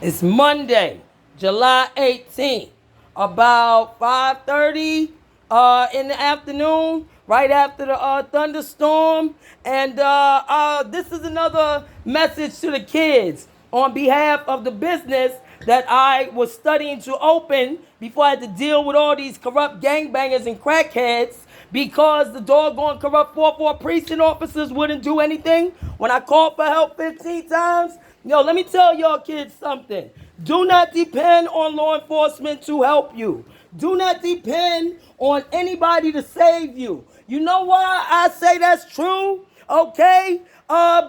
It's Monday, July 18th, about 5:30 in the afternoon, right after the thunderstorm. And this is another message to the kids on behalf of the business that I was studying to open before I had to deal with all these corrupt gangbangers and crackheads because the doggone corrupt 4-4 precinct officers wouldn't do anything when I called for help 15 times. Yo, let me tell y'all kids something. Do not depend on law enforcement to help you. Do not depend on anybody to save you. You know why I say that's true? Okay?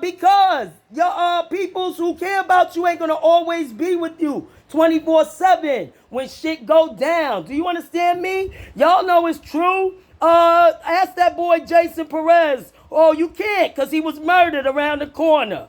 Because your peoples who care about you ain't gonna always be with you 24/7 when shit go down. Do you understand me? Y'all know it's true. Ask that boy Jason Perez. Oh, you can't, because he was murdered around the corner.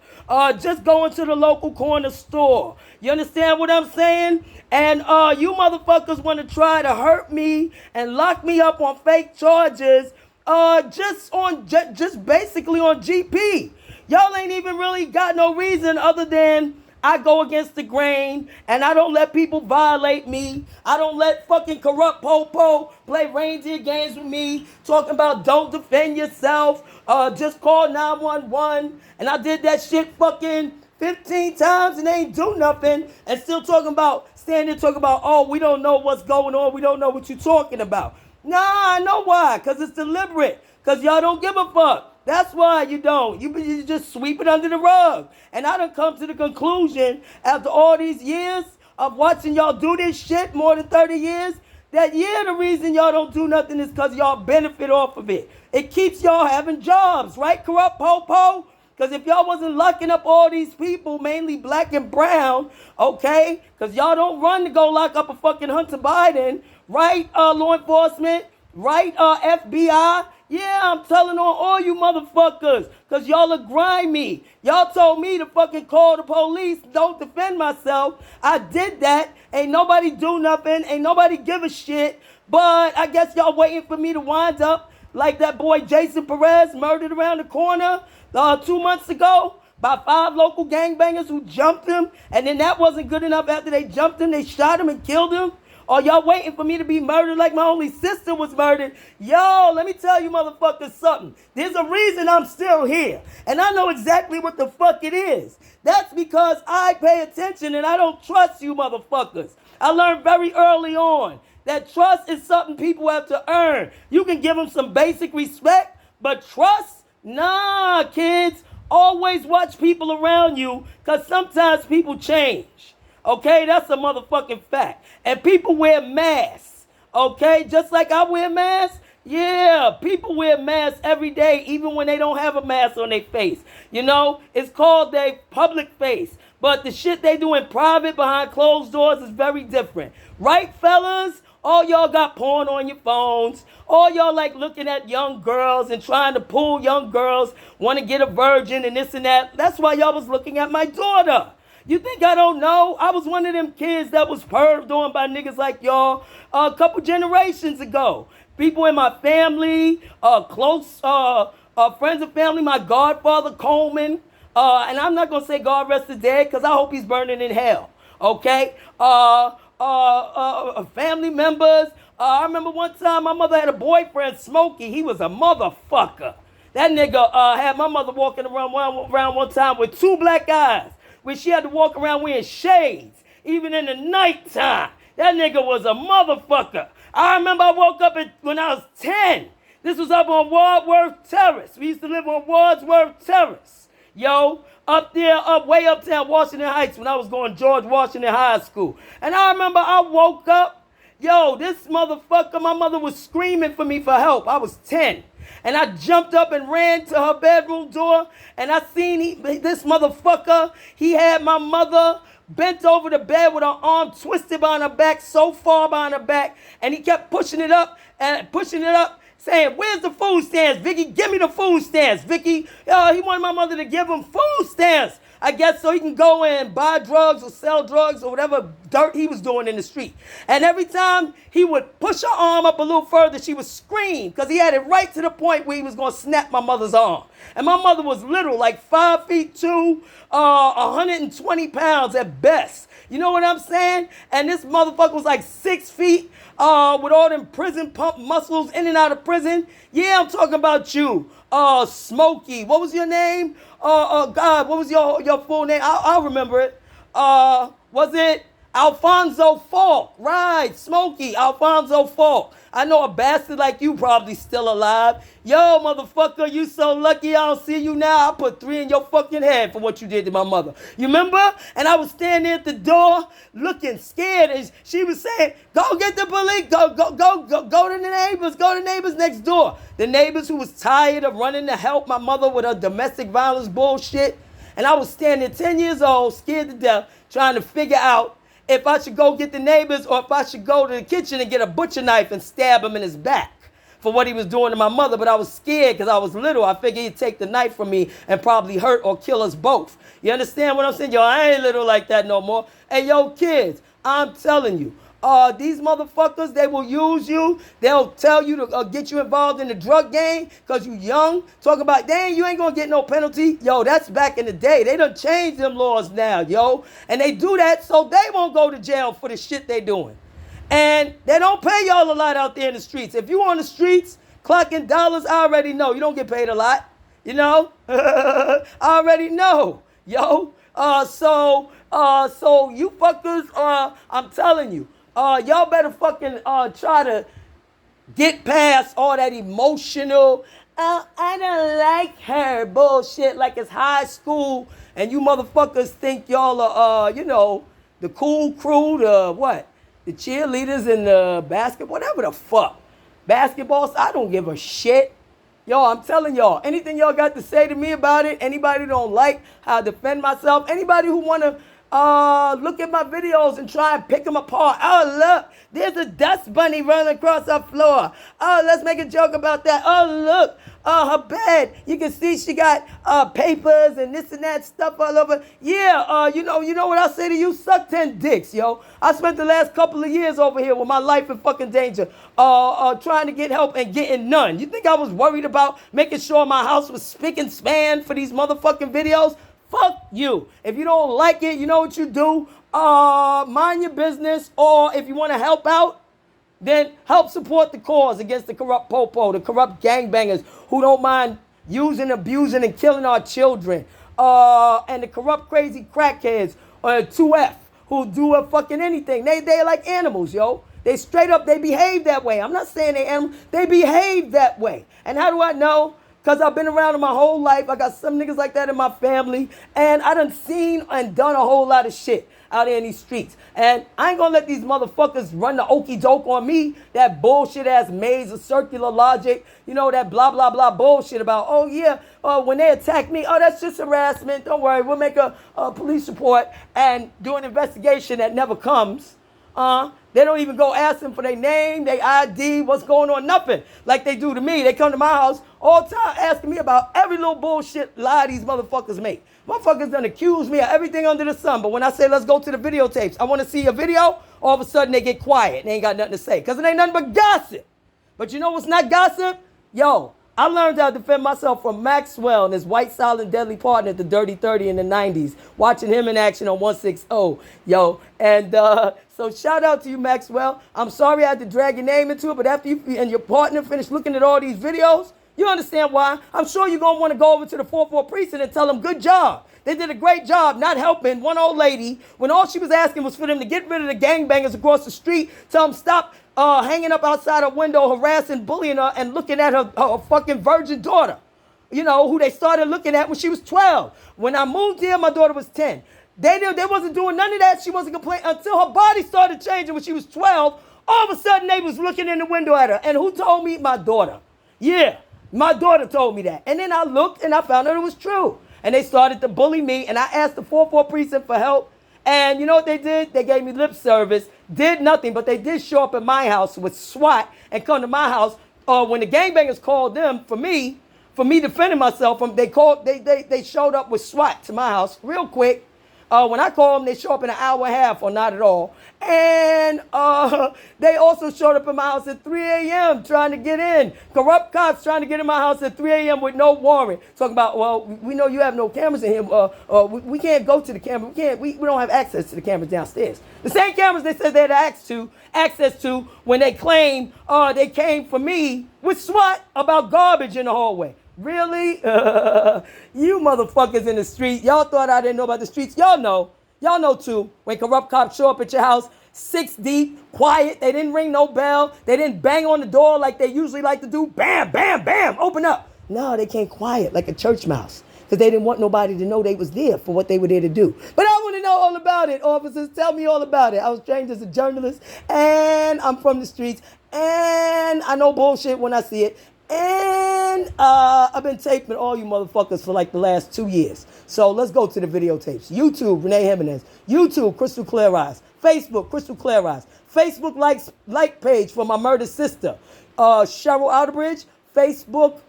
Just going to the local corner store. You understand what I'm saying? And you motherfuckers want to try to hurt me and lock me up on fake charges, just basically on GP. Y'all ain't even really got no reason other than I go against the grain and I don't let people violate me. I don't let fucking corrupt Popo play reindeer games with me, talking about don't defend yourself, just call 911. And I did that shit fucking 15 times and they ain't do nothing, and still standing talking about, oh, we don't know what's going on. We don't know what you're talking about. Nah, I know why, because it's deliberate, because y'all don't give a fuck. That's why you don't. You just sweep it under the rug. And I done come to the conclusion after all these years of watching y'all do this shit, more than 30 years, that the reason y'all don't do nothing is because y'all benefit off of it. It keeps y'all having jobs, right, corrupt Popo? Because if y'all wasn't locking up all these people, mainly black and brown, okay, because y'all don't run to go lock up a fucking Hunter Biden, right, law enforcement, right, FBI, yeah, I'm telling on all you motherfuckers, because y'all are grimy. Y'all told me to fucking call the police, don't defend myself. I did that. Ain't nobody do nothing. Ain't nobody give a shit. But I guess y'all waiting for me to wind up like that boy Jason Perez murdered around the corner 2 months ago by 5 local gangbangers who jumped him. And then that wasn't good enough. After they jumped him, they shot him and killed him. Or y'all waiting for me to be murdered like my only sister was murdered? Yo, let me tell you motherfuckers something. There's a reason I'm still here. And I know exactly what the fuck it is. That's because I pay attention and I don't trust you motherfuckers. I learned very early on that trust is something people have to earn. You can give them some basic respect, but trust? Nah, kids. Always watch people around you, because sometimes people change. Okay, that's a motherfucking fact. And people wear masks. Okay, just like I wear masks. Yeah, people wear masks every day, even when they don't have a mask on their face. You know, it's called their public face. But the shit they do in private behind closed doors is very different. Right, fellas? All y'all got porn on your phones. All y'all like looking at young girls and trying to pull young girls, want to get a virgin and this and that. That's why y'all was looking at my daughter. You think I don't know? I was one of them kids that was perved on by niggas like y'all a couple generations ago. People in my family, close friends and family, my godfather Coleman, and I'm not gonna say God rest his dead because I hope he's burning in hell. Okay, family members. I remember one time my mother had a boyfriend, Smokey. He was a motherfucker. That nigga had my mother walking around one time with 2 black eyes, when she had to walk around wearing shades, even in the nighttime. That nigga was a motherfucker. I remember I woke up when I was 10. This was up on Wadsworth Terrace. We used to live on Wadsworth Terrace. Yo, up there, way uptown Washington Heights, when I was going George Washington High School. And I remember I woke up, yo, this motherfucker, my mother was screaming for me for help. I was 10. And I jumped up and ran to her bedroom door, and I seen this motherfucker. He had my mother bent over the bed with her arm twisted behind her back, so far behind her back, and he kept pushing it up, saying, where's the food stamps, Vicky? Give me the food stamps, Vicky. He wanted my mother to give him food stamps. I guess so he can go and buy drugs or sell drugs or whatever dirt he was doing in the street. And every time he would push her arm up a little further, she would scream because he had it right to the point where he was going to snap my mother's arm. And my mother was little, like 5'2", 120 pounds at best. You know what I'm saying? And this motherfucker was like 6 feet with all them prison pump muscles in and out of prison. Yeah, I'm talking about you. Smokey. What was your name? God, what was your full name? I'll remember it. Was it Alfonso Falk? Right, Smokey, Alfonso Falk. I know a bastard like you probably still alive. Yo, motherfucker, you so lucky I don't see you now. I put 3 in your fucking head for what you did to my mother. You remember? And I was standing at the door looking scared. And she was saying, go get the police. Go to the neighbors. Go to the neighbors next door. The neighbors who was tired of running to help my mother with her domestic violence bullshit. And I was standing 10 years old, scared to death, trying to figure out if I should go get the neighbors or if I should go to the kitchen and get a butcher knife and stab him in his back for what he was doing to my mother. But I was scared because I was little. I figured he'd take the knife from me and probably hurt or kill us both. You understand what I'm saying? Yo, I ain't little like that no more. Hey, yo, kids, I'm telling you, these motherfuckers, they will use you. They'll tell you to get you involved in the drug game because you young. Talk about, dang, you ain't going to get no penalty. Yo, that's back in the day. They done changed them laws now, yo. And they do that so they won't go to jail for the shit they doing. And they don't pay y'all a lot out there in the streets. If you on the streets clocking dollars, I already know. You don't get paid a lot, you know. I already know, yo. So you fuckers, I'm telling you, y'all better fucking try to get past all that emotional, I don't like her bullshit like it's high school and you motherfuckers think y'all are, the cool crew, the cheerleaders and the basketball, whatever the fuck. Basketball, I don't give a shit. Yo, I'm telling y'all, anything y'all got to say to me about it, anybody don't like how I defend myself, anybody who want to look at my videos and try and pick them apart. Oh, look, there's a dust bunny running across our floor. Oh, let's make a joke about that. Oh, look, her bed. You can see she got papers and this and that stuff all over. Yeah, you know what I say to you? Suck 10 dicks, yo. I spent the last couple of years over here with my life in fucking danger, trying to get help and getting none. You think I was worried about making sure my house was spick and span for these motherfucking videos? Fuck you. If you don't like it, you know what you do? Mind your business, or if you want to help out, then help support the cause against the corrupt popo, the corrupt gangbangers who don't mind using, abusing, and killing our children. And the corrupt, crazy crackheads, 2F, who do a fucking anything. They like animals, yo. They straight up, they behave that way. I'm not saying they animals. They behave that way. And how do I know? Because I've been around in my whole life. I got some niggas like that in my family. And I done seen and done a whole lot of shit out there in these streets. And I ain't gonna let these motherfuckers run the okey doke on me. That bullshit ass maze of circular logic. You know, that blah, blah, blah bullshit about, oh yeah, when they attack me, oh, that's just harassment. Don't worry, we'll make a police report and do an investigation that never comes. They don't even go ask them for their name, their ID, what's going on, nothing. Like they do to me. They come to my house all the time asking me about every little bullshit lie these motherfuckers make. Motherfuckers done accuse me of everything under the sun. But when I say let's go to the videotapes, I want to see a video, all of a sudden they get quiet and they ain't got nothing to say. Because it ain't nothing but gossip. But you know what's not gossip? Yo, I learned how to defend myself from Maxwell and his white, silent, deadly partner at the Dirty 30 in the 90s. Watching him in action on 160. Yo. And so shout out to you, Maxwell. I'm sorry I had to drag your name into it, but after you and your partner finish looking at all these videos, you understand why. I'm sure you're going to want to go over to the 4-4 precinct and tell them, good job. They did a great job not helping one old lady when all she was asking was for them to get rid of the gangbangers across the street, tell them stop hanging up outside her window, harassing, bullying her, and looking at her fucking virgin daughter, you know, who they started looking at when she was 12. When I moved here, my daughter was 10. They wasn't doing none of that. She wasn't complaining until her body started changing when she was 12. All of a sudden, they was looking in the window at her. And who told me? My daughter. Yeah, my daughter told me that. And then I looked and I found out it was true. And they started to bully me. And I asked the 4-4 precinct for help. And you know what they did? They gave me lip service, did nothing, but they did show up at my house with SWAT and come to my house when the gangbangers called them for me, for me defending myself. They showed up with SWAT to my house real quick. When I call them, they show up in an hour and a half or not at all. And they also showed up in my house at 3 a.m. trying to get in. Corrupt cops trying to get in my house at 3 a.m. with no warrant. Talking about, well, we know you have no cameras in here. We can't go to the camera. We don't have access to the cameras downstairs. The same cameras they said they had access to when they claimed they came for me with SWAT about garbage in the hallway. Really? You motherfuckers in the street. Y'all thought I didn't know about the streets. Y'all know. Y'all know too. When corrupt cops show up at your house, 6 deep, quiet. They didn't ring no bell. They didn't bang on the door like they usually like to do. Bam, bam, bam. Open up. No, they came quiet like a church mouse. Because they didn't want nobody to know they was there for what they were there to do. But I want to know all about it, officers. Tell me all about it. I was trained as a journalist. And I'm from the streets. And I know bullshit when I see it. And I've been taping all you motherfuckers for like the last 2 years. So let's go to the videotapes. YouTube, Renee Jimenez. YouTube, Crystal Clear Eyes. Facebook, Crystal Clear Eyes. Facebook like page for my murdered sister, Cheryl Outerbridge. Facebook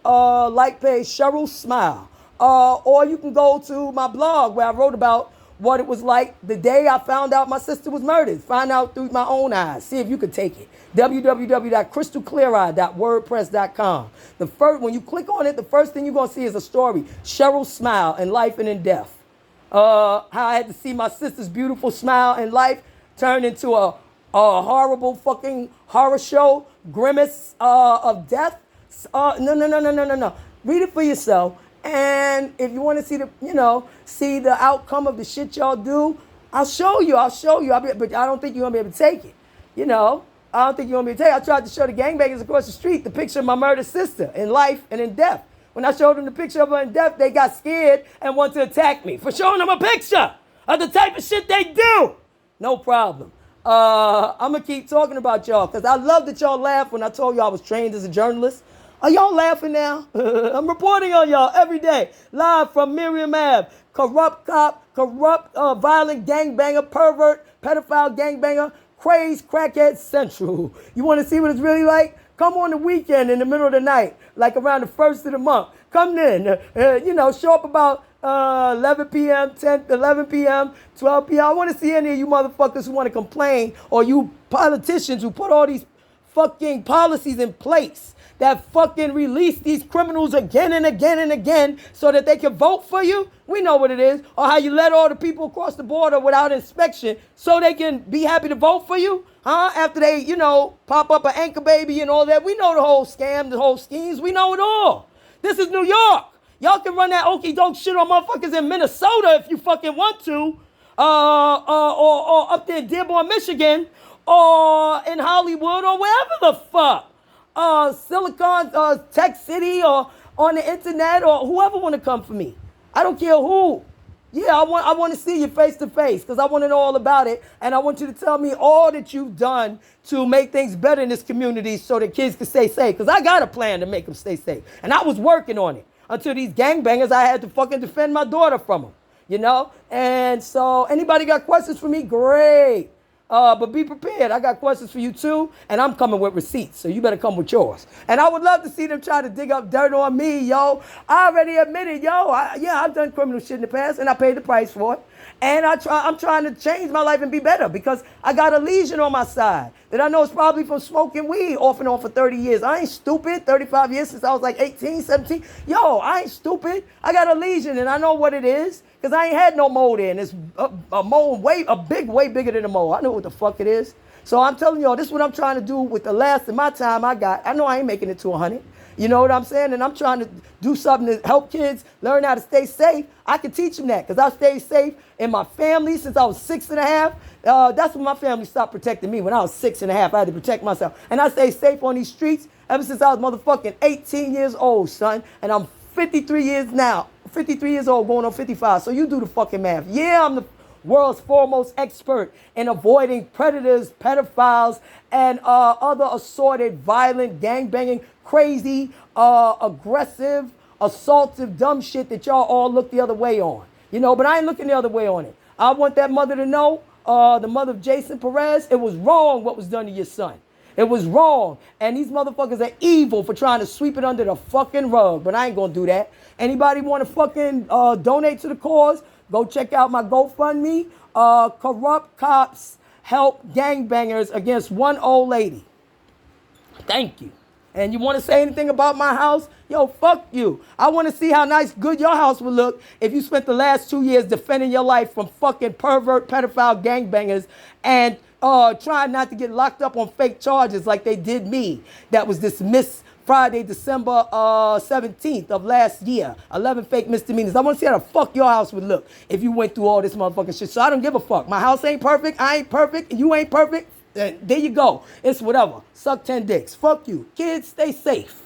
like page, Cheryl Smile. Or you can go to my blog where I wrote about what it was like the day I found out my sister was murdered. Find out through my own eyes. See if you could take it. www.crystalcleareye.wordpress.com. When you click on it, the first thing you're going to see is a story. Cheryl Smile in Life and in Death. How I had to see my sister's beautiful smile in life turn into a horrible fucking horror show. Grimace of death. No. Read it for yourself. And if you want to see see the outcome of the shit y'all do, I'll show you. But I don't think you're going to be able to take it. I don't think you're going to be able to take it. I tried to show the gangbangers across the street the picture of my murdered sister in life and in death. When I showed them the picture of her in death, they got scared and wanted to attack me for showing them a picture of the type of shit they do. No problem. I'm going to keep talking about y'all because I love that y'all laugh when I told you I was trained as a journalist. Are y'all laughing now? I'm reporting on y'all every day. Live from Miriam Ave. Corrupt cop, violent gangbanger, pervert, pedophile gangbanger, crazed crackhead central. You want to see what it's really like? Come on the weekend in the middle of the night, like around the 1st of the month. Come in, show up about 11 p.m., 11 p.m., 12 p.m. I want to see any of you motherfuckers who want to complain or you politicians who put all these fucking policies in place that fucking release these criminals again and again and again so that they can vote for you. We know what it is. Or how you let all the people across the border without inspection so they can be happy to vote for you. After they, pop up an anchor baby and all that. We know the whole scam, the whole schemes. We know it all. This is New York. Y'all can run that okie doke shit on motherfuckers in Minnesota if you fucking want to. Or up there in Dearborn, Michigan. Or in Hollywood or wherever the fuck. Silicon, Tech City, or on the internet, or whoever want to come for me. I don't care who. Yeah, I want to see you face to face because I want to know all about it, and I want you to tell me all that you've done to make things better in this community so that kids can stay safe. Because I got a plan to make them stay safe, and I was working on it until these gangbangers. I had to fucking defend my daughter from them, And so, anybody got questions for me? Great. But be prepared. I got questions for you too, and I'm coming with receipts, so you better come with yours. And I would love to see them try to dig up dirt on me, yo. I already admitted, I've done criminal shit in the past, and I paid the price for it. And I'm trying to change my life and be better because I got a lesion on my side that I know is probably from smoking weed off and on for 30 years. I ain't stupid. 35 years since I was like 18, 17. Yo, I ain't stupid. I got a lesion, and I know what it is. Because I ain't had no mole there, and it's a mole way bigger than a mole. I know what the fuck it is. So I'm telling y'all, this is what I'm trying to do with the last of my time I got. I know I ain't making it to 100. You know what I'm saying? And I'm trying to do something to help kids learn how to stay safe. I can teach them that because I stayed safe in my family since I was 6.5. That's when my family stopped protecting me. When I was 6.5, I had to protect myself. And I stayed safe on these streets ever since I was motherfucking 18 years old, son. And I'm 53 years now. 53 years old, going on 55. So you do the fucking math. Yeah, I'm the world's foremost expert in avoiding predators, pedophiles, and other assorted, violent, gangbanging, crazy, aggressive, assaultive, dumb shit that y'all all look the other way on. But I ain't looking the other way on it. I want that mother to know, the mother of Jason Perez, it was wrong what was done to your son. It was wrong. And these motherfuckers are evil for trying to sweep it under the fucking rug. But I ain't gonna do that. Anybody want to fucking donate to the cause? Go check out my GoFundMe. Corrupt cops help gangbangers against one old lady. Thank you. And you want to say anything about my house? Yo, fuck you. I want to see how nice, good your house would look if you spent the last 2 years defending your life from fucking pervert, pedophile gangbangers and trying not to get locked up on fake charges like they did me. That was dismissed Friday, December 17th of last year. 11 fake misdemeanors. I want to see how the fuck your house would look if you went through all this motherfucking shit. So I don't give a fuck. My house ain't perfect. I ain't perfect. You ain't perfect. There you go. It's whatever. Suck 10 dicks. Fuck you. Kids, stay safe.